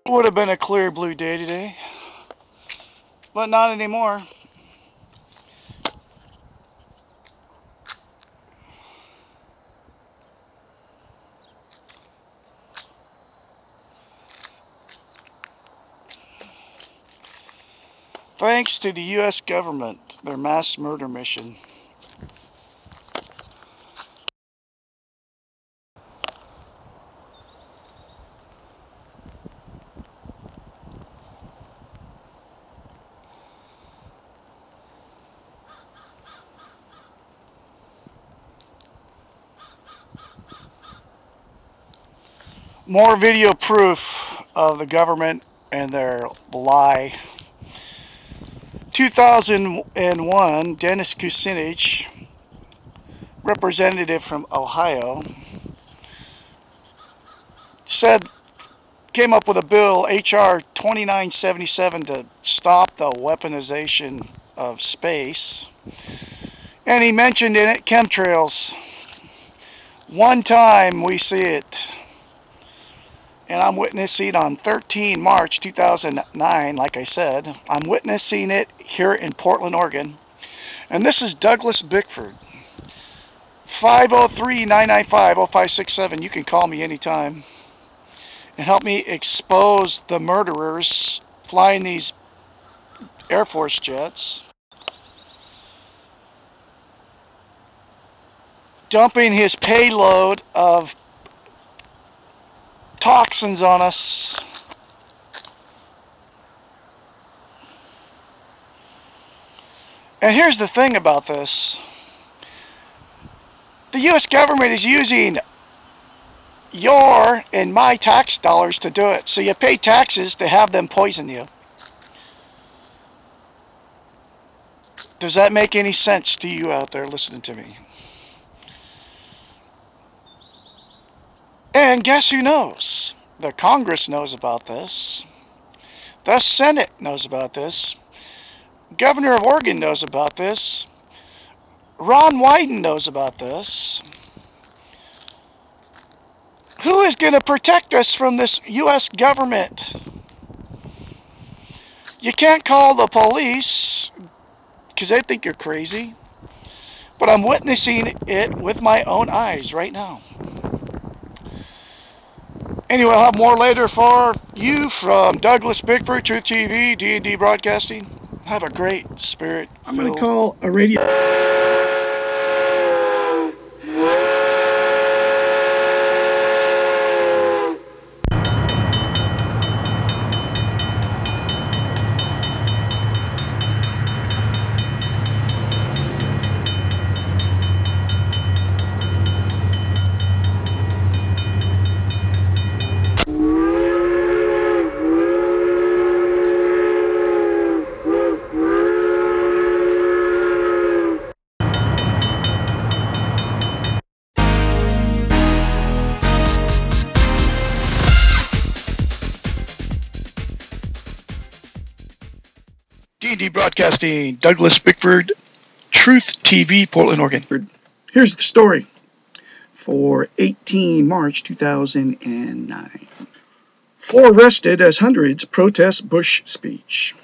Would have been a clear blue day today, but not anymore. Thanks to the U.S. government, their mass murder mission. More video proof of the government and their lie. 2001, Dennis Kucinich, representative from Ohio, came up with a bill, H.R. 2977, to stop the weaponization of space. And he mentioned in it chemtrails. One time we see it. And I'm witnessing on 13 March 2009, like I said. I'm witnessing it here in Portland, Oregon. And this is Douglas Bickford. 503-995-0567. You can call me anytime and help me expose the murderers flying these Air Force jets, dumping his payload of toxins on us. And here's the thing about this. The U.S. government is using your and my tax dollars to do it. So you pay taxes to have them poison you. Does that make any sense to you out there listening to me? And guess who knows? The Congress knows about this. The Senate knows about this. Governor of Oregon knows about this. Ron Wyden knows about this. Who is going to protect us from this U.S. government? You can't call the police because they think you're crazy. But I'm witnessing it with my own eyes right now. Anyway, I'll have more later for you from Douglas Bickford, Truth TV, D&D Broadcasting. Have a great spirit. I'm going to call a radio. D&D Broadcasting, Douglas Bickford, Truth TV, Portland, Oregon. Here's the story for 18 March 2009. 4 arrested as hundreds protest Bush speech.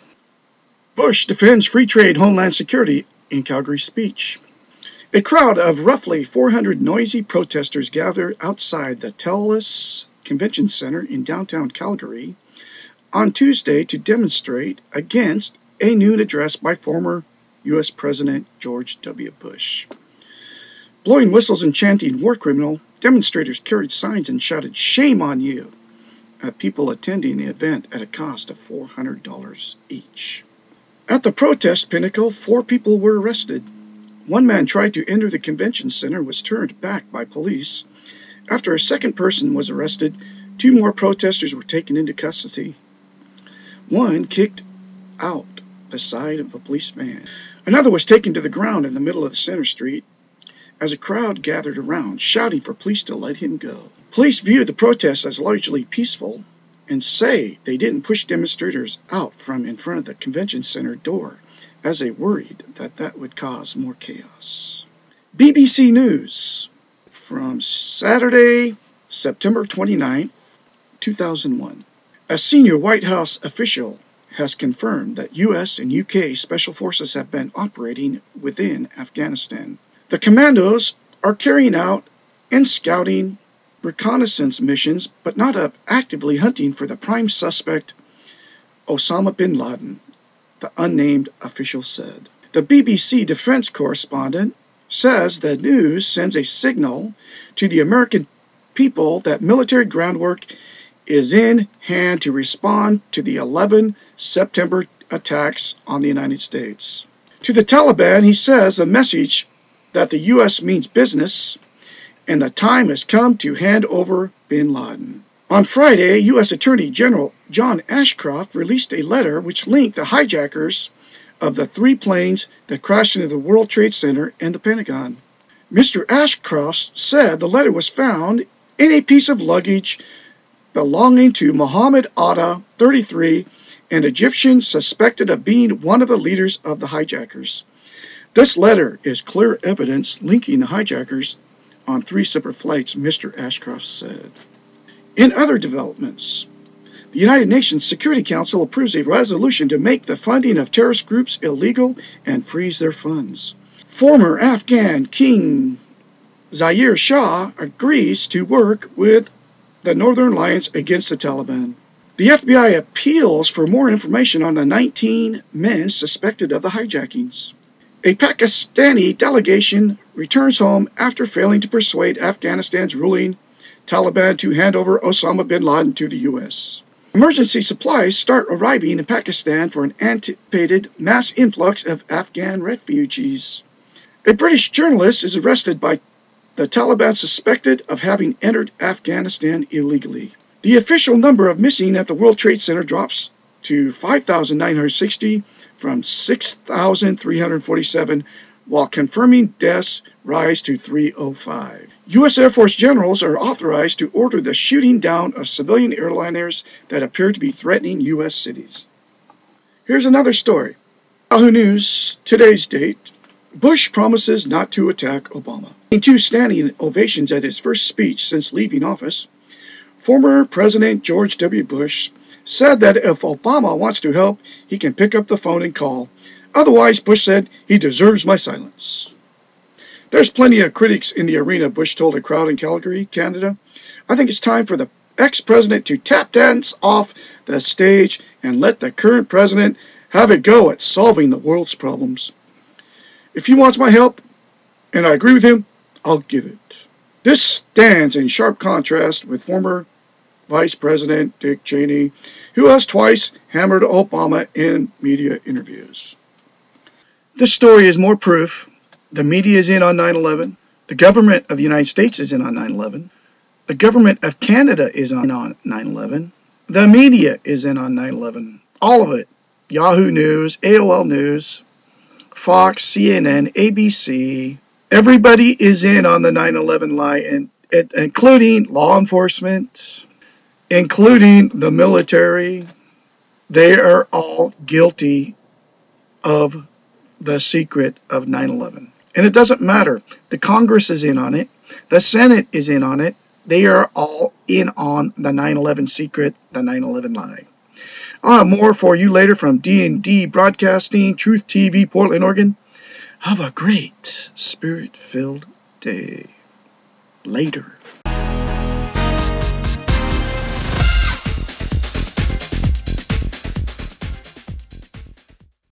Bush defends free trade, homeland security in Calgary speech. A crowd of roughly 400 noisy protesters gathered outside the TELUS Convention Center in downtown Calgary on Tuesday to demonstrate against a noon address by former U.S. President George W. Bush. Blowing whistles and chanting "war criminal," demonstrators carried signs and shouted "shame on you" at people attending the event at a cost of $400 each. At the protest pinnacle, 4 people were arrested. One man tried to enter the convention center and was turned back by police. After a second person was arrested, 2 more protesters were taken into custody. One kicked out the side of a police van. Another was taken to the ground in the middle of the center street as a crowd gathered around, shouting for police to let him go. Police viewed the protests as largely peaceful and say they didn't push demonstrators out from in front of the convention center door as they worried that that would cause more chaos. BBC News from Saturday, September 29th, 2001. A senior White House official has confirmed that U.S. and UK special forces have been operating within Afghanistan. The commandos are carrying out and scouting reconnaissance missions, but not actively hunting for the prime suspect, Osama bin Laden, the unnamed official said. The BBC defense correspondent says the news sends a signal to the American people that military groundwork is in hand to respond to the 11 September attacks on the United States. To the Taliban, he says the message that the U.S. means business and the time has come to hand over bin Laden. On Friday, U.S. Attorney General John Ashcroft released a letter which linked the hijackers of the 3 planes that crashed into the World Trade Center and the Pentagon. Mr. Ashcroft said the letter was found in a piece of luggage belonging to Mohammed Atta, 33, an Egyptian suspected of being one of the leaders of the hijackers. This letter is clear evidence linking the hijackers on 3 separate flights, Mr. Ashcroft said. In other developments, the United Nations Security Council approves a resolution to make the funding of terrorist groups illegal and freeze their funds. Former Afghan King Zahir Shah agrees to work with the Northern Alliance against the Taliban. The FBI appeals for more information on the 19 men suspected of the hijackings. A Pakistani delegation returns home after failing to persuade Afghanistan's ruling Taliban to hand over Osama bin Laden to the U.S. Emergency supplies start arriving in Pakistan for an anticipated mass influx of Afghan refugees. A British journalist is arrested by the Taliban suspected of having entered Afghanistan illegally. The official number of missing at the World Trade Center drops to 5,960 from 6,347, while confirming deaths rise to 305. U.S. Air Force generals are authorized to order the shooting down of civilian airliners that appear to be threatening U.S. cities. Here's another story. Yahoo News, today's date. Bush promises not to attack Obama. In 2 standing ovations at his first speech since leaving office, former President George W. Bush said that if Obama wants to help, he can pick up the phone and call. Otherwise, Bush said, he deserves my silence. There's plenty of critics in the arena, Bush told a crowd in Calgary, Canada. I think it's time for the ex-president to tap dance off the stage and let the current president have a go at solving the world's problems. If he wants my help, and I agree with him, I'll give it. This stands in sharp contrast with former Vice President Dick Cheney, who has twice hammered Obama in media interviews. This story is more proof. The media is in on 9/11. The government of the United States is in on 9/11. The government of Canada is on 9/11. The media is in on 9/11. All of it. Yahoo News, AOL News, Fox, CNN, ABC. Everybody is in on the 9/11 lie, and including law enforcement, including the military. They are all guilty of the secret of 9/11. And it doesn't matter. The Congress is in on it. The Senate is in on it. They are all in on the 9/11 secret, the 9/11 lie. I'll have more for you later from D&D Broadcasting, Truth TV, Portland, Oregon. Have a great spirit-filled day. Later.